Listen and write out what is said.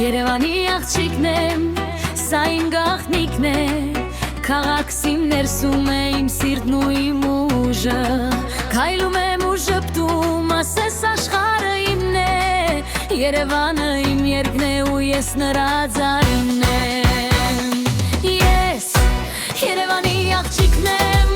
Երևանի աղջիկն եմ, սա իմ գաղտնիքն է, քաղաքսիմ ներսում է իմ սիրտն ու իմ ուժը, քայլում եմ ու ժպտում, ասես աշխարհը իմն է, Երևանը իմ երկն է ու ես նրա ձայնն եմ, ես Երևանի աղջիկն եմ,